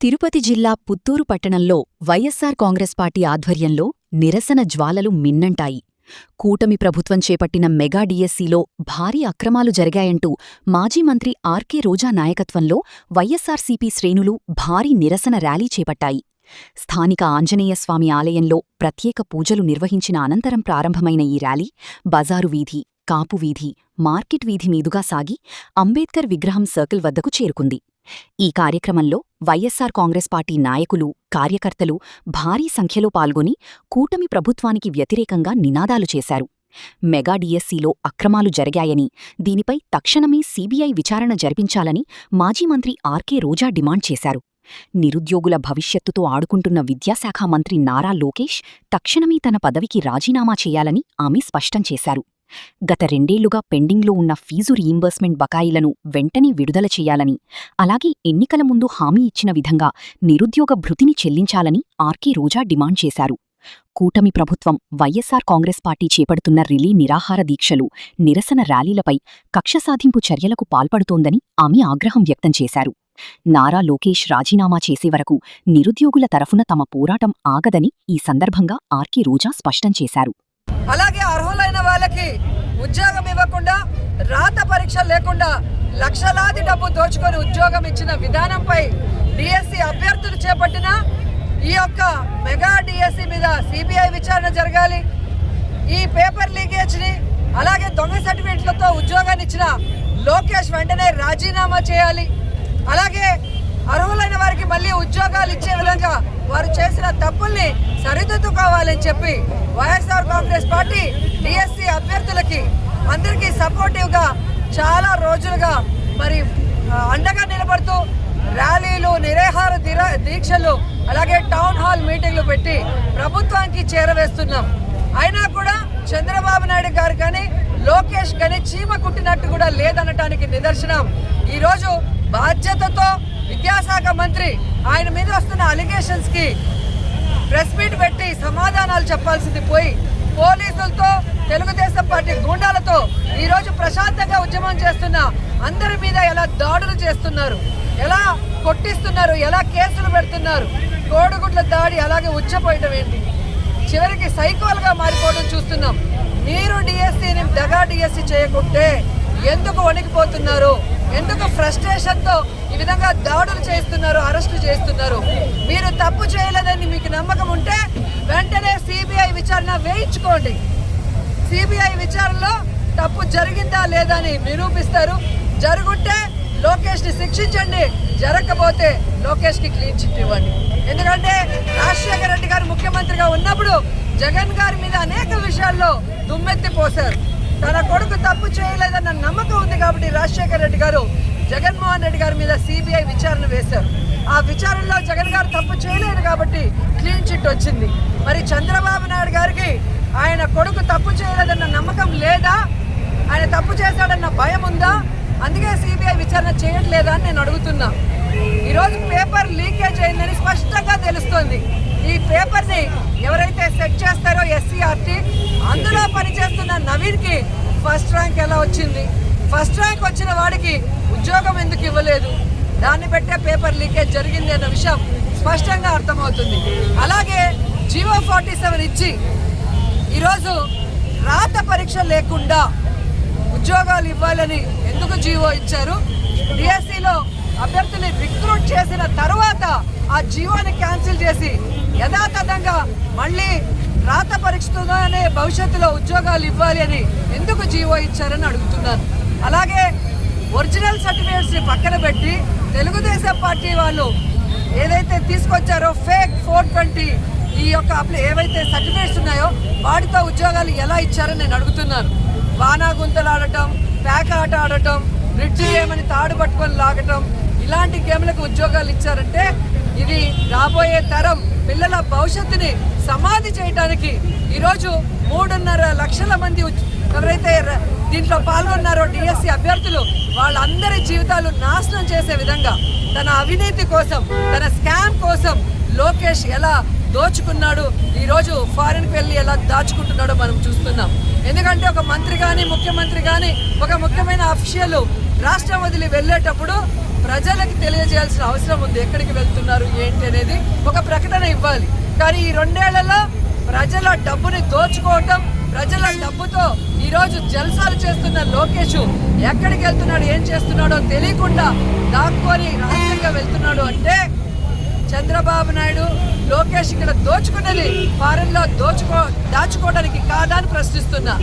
తిరుపతి జిల్లా పుత్తూరు పట్టణంలో వైఎస్సార్ కాంగ్రెస్ పార్టీ ఆధ్వర్యంలో నిరసన జ్వాలలు మిన్నంటాయి. కూటమి ప్రభుత్వం చేపట్టిన మెగా డిఎస్సిలో భారీ అక్రమాలు జరిగాయంటూ మాజీ మంత్రి ఆర్కే రోజా నాయకత్వంలో వైఎస్సార్సీపీ శ్రేణులు భారీ నిరసన ర్యాలీ చేపట్టాయి. స్థానిక ఆంజనేయస్వామి ఆలయంలో ప్రత్యేక పూజలు నిర్వహించిన అనంతరం ప్రారంభమైన ఈ ర్యాలీ బజారు వీధి, కాపు వీధి, మార్కెట్ వీధి మీదుగా సాగి అంబేద్కర్ విగ్రహం సర్కిల్ వద్దకు చేరుకుంది. ఈ కార్యక్రమంలో వైఎస్సార్ కాంగ్రెస్ పార్టీ నాయకులు, కార్యకర్తలు భారీ సంఖ్యలో పాల్గొని కూటమి ప్రభుత్వానికి వ్యతిరేకంగా నినాదాలు చేశారు. మెగా డిఎస్సిలో అక్రమాలు జరిగాయని, దీనిపై తక్షణమే సీబీఐ విచారణ జరిపించాలని మాజీ మంత్రి ఆర్కే రోజా డిమాండ్ చేశారు. నిరుద్యోగుల భవిష్యత్తుతో ఆడుకుంటున్న విద్యాశాఖ మంత్రి నారా లోకేష్ తక్షణమే తన పదవికి రాజీనామా చేయాలని ఆమె స్పష్టం చేశారు. గత 2 ఏళ్లుగా పెండింగ్లో ఉన్న ఫీజు రీయింబర్స్మెంట్ బకాయిలను వెంటనే విడుదల చేయాలని, అలాగే ఎన్నికల ముందు హామీ ఇచ్చిన విధంగా నిరుద్యోగ భృతిని చెల్లించాలని ఆర్కే రోజా డిమాండ్ చేశారు. కూటమి ప్రభుత్వం వైఎస్సార్ కాంగ్రెస్ పార్టీ చేపడుతున్న రిలే నిరాహార దీక్షలు, నిరసన ర్యాలీలపై కక్ష సాధింపు చర్యలకు పాల్పడుతోందని ఆమె ఆగ్రహం వ్యక్తం చేశారు. నారా లోకేష్ రాజీనామా చేసే వరకు నిరుద్యోగుల తరఫున తమ పోరాటం ఆగదని ఈ సందర్భంగా ఆర్కే రోజా స్పష్టం చేశారు. అలాగే అర్హులైన వాళ్ళకి ఉద్యోగం ఇవ్వకుండా, రాత పరీక్ష లేకుండా లక్షలాది డబ్బు దోచుకొని ఉద్యోగం ఇచ్చిన విధానంపై డిఎస్సి అభ్యర్థులు చేపట్టిన ఈ యొక్క మెగా డిఎస్సి మీద సిబిఐ విచారణ జరగాలి. ఈ పేపర్ లీకేజ్ని, అలాగే దొంగ సర్టిఫికెట్లతో ఉద్యోగాన్ని ఇచ్చిన లోకేష్ వెంటనే రాజీనామా చేయాలి. అలాగే అర్హులైన వారికి మళ్ళీ ఉద్యోగాలు ఇచ్చే విధంగా వారు చేసిన తప్పుల్ని సరిదిద్దుకోవాలని చెప్పి వైఎస్ఆర్ కాంగ్రెస్ పార్టీ డిఎస్సి అభ్యర్థులకి అందరికీ సపోర్టివ్గా చాలా రోజులుగా మరి అండగా నిలబడుతూ ర్యాలీలు, నిరాహార దీక్షలు, అలాగే టౌన్ హాల్ మీటింగ్లు పెట్టి ప్రభుత్వానికి చేరవేస్తున్నాం. అయినా కూడా చంద్రబాబు నాయుడు గారు కానీ, లోకేష్ కానీ చీమ కుట్టినట్టు కూడా లేదనటానికి నిదర్శనం. ఈరోజు బాధ్యతతో విద్యాశాఖ మంత్రి ఆయన మీద వస్తున్న అలిగేషన్స్ కి ప్రెస్ మీట్ పెట్టి సమాధానాలు చెప్పాల్సింది పోయి పోలీసులతో, తెలుగుదేశం పార్టీ గూండాలతో ఈరోజు ప్రశాంతంగా ఉద్యమం చేస్తున్న అందరి మీద ఎలా దాడులు చేస్తున్నారు, ఎలా కొట్టిస్తున్నారు, ఎలా కేసులు పెడుతున్నారు, కోడిగుడ్ల దాడి, అలాగే ఉచ్చపోయడం ఏంటి, చివరికి సైకోలుగా మారిపోవడం చూస్తున్నాం. మీరు డిఎస్సిని దగా డిఎస్సి చేయకుంటే ఎందుకు వణికిపోతున్నారు? ఎందుకు ఫ్రస్ట్రేషన్తో ఈ విధంగా దాడులు చేస్తున్నారు, అరెస్టు చేస్తున్నారు? మీరు తప్పు చేయలేదని మీకు నమ్మకం ఉంటే వెంటనే సిబిఐ విచారణ వేయించుకోండి. సిబిఐ విచారణలో తప్పు జరిగిందా లేదా అని నిరూపిస్తారు. జరుగుంటే లోకేష్ని శిక్షించండి, జరగకపోతే లోకేష్కి క్లీన్ చిట్ ఇవ్వండి. ఎందుకంటే రాజశేఖర రెడ్డి గారు ముఖ్యమంత్రిగా ఉన్నప్పుడు జగన్ గారి మీద అనేక విషయాల్లో దుమ్మెత్తి పోశారు. తన కొడుకు తప్పు చేయలేదన్న నమ్మకం ఉంది కాబట్టి రాజశేఖర రెడ్డి గారు జగన్మోహన్ రెడ్డి గారి మీద సిబిఐ విచారణ వేశారు. ఆ విచారణలో జగన్ గారు తప్పు చేయలేదు కాబట్టి క్లీన్ చిట్ వచ్చింది. మరి చంద్రబాబు నాయుడు గారికి ఆయన కొడుకు తప్పు చేయలేదన్న నమ్మకం లేదా? ఆయన తప్పు చేశాడన్న భయం ఉందా? అందుకే సిబిఐ విచారణ చేయట్లేదా అని నేను అడుగుతున్నా. ఈరోజు పేపర్ లీకేజ్ అయిందని స్పష్టంగా తెలుస్తోంది. ఈ పేపర్ని ఎవరైతే సెట్ చేస్తారో ఎస్సీఆర్టీ, అందులో పనిచేస్తున్న నవీన్కి ఫస్ట్ ర్యాంక్ ఎలా వచ్చింది? ఫస్ట్ ర్యాంక్ వచ్చిన వాడికి ఉద్యోగం ఎందుకు ఇవ్వలేదు? దాన్ని బట్టే పేపర్ లీకేజ్ జరిగింది అన్న విషయం స్పష్టంగా అర్థమవుతుంది. అలాగే జీవో 47 ఇచ్చి ఈరోజు రాత పరీక్ష లేకుండా ఉద్యోగాలు ఇవ్వాలని ఎందుకు జీవో ఇచ్చారు? డిఎస్సిలో అభ్యర్థుల్ని రిక్రూట్ చేసిన తర్వాత ఆ జీవోని క్యాన్సిల్ చేసి యథాతథంగా మళ్ళీ రాత పరీక్షతోనే భవిష్యత్తులో ఉద్యోగాలు ఇవ్వాలి అని ఎందుకు జీవో ఇచ్చారని అడుగుతున్నాను. అలాగే ఒరిజినల్ సర్టిఫికేట్స్ని పక్కన పెట్టి తెలుగుదేశం పార్టీ వాళ్ళు ఏదైతే తీసుకొచ్చారో ఫేక్ 420 ఈ యొక్క ఏవైతే సర్టిఫికేట్స్ ఉన్నాయో వాటితో ఉద్యోగాలు ఎలా ఇచ్చారని నేను అడుగుతున్నాను. వానా గుంతలు ఆడటం, ప్యాక్ ఆట ఆడటం, బ్రిడ్జి గేమని తాడు పట్టుకొని లాగటం, ఇలాంటి గేమ్లకు ఉద్యోగాలు ఇచ్చారంటే ఇది రాబోయే తరం పిల్లల భవిష్యత్తుని సమాధి చేయడానికి ఈరోజు 3.5 లక్షల మంది ఎవరైతే దీంట్లో పాల్గొన్నారో డిఎస్సి అభ్యర్థులు, వాళ్ళందరి జీవితాలు నాశనం చేసే విధంగా తన అవినీతి కోసం, తన స్కామ్ కోసం లోకేష్ ఎలా దోచుకున్నాడు, ఈరోజు ఫారెన్కి వెళ్ళి ఎలా దాచుకుంటున్నాడో మనం చూస్తున్నాం. ఎందుకంటే ఒక మంత్రి కానీ ముఖ్యమంత్రి కానీ ఒక ముఖ్యమైన అఫీషియల్ రాష్ట్రం వదిలి వెళ్ళేటప్పుడు ప్రజలకు తెలియజేయాల్సిన అవసరం ఉంది. ఎక్కడికి వెళ్తున్నారు ఏంటి అనేది ఒక ప్రకటన ఇవ్వాలి. కానీ ఈ 2 ఏళ్లలో ప్రజల డబ్బుని దోచుకోవటం, ప్రజల డబ్బుతో ఈరోజు జల్సాలు చేస్తున్న లోకేష్ ఎక్కడికి వెళ్తున్నాడు ఏం చేస్తున్నాడో తెలియకుండా దాక్కొని రహస్యంగా వెళ్తున్నాడు అంటే చంద్రబాబు నాయుడు లోకేష్ ఇక్కడ దోచుకున్నది ఫారెన్లో దాచుకోవడానికి కాదా అని ప్రశ్నిస్తున్నా.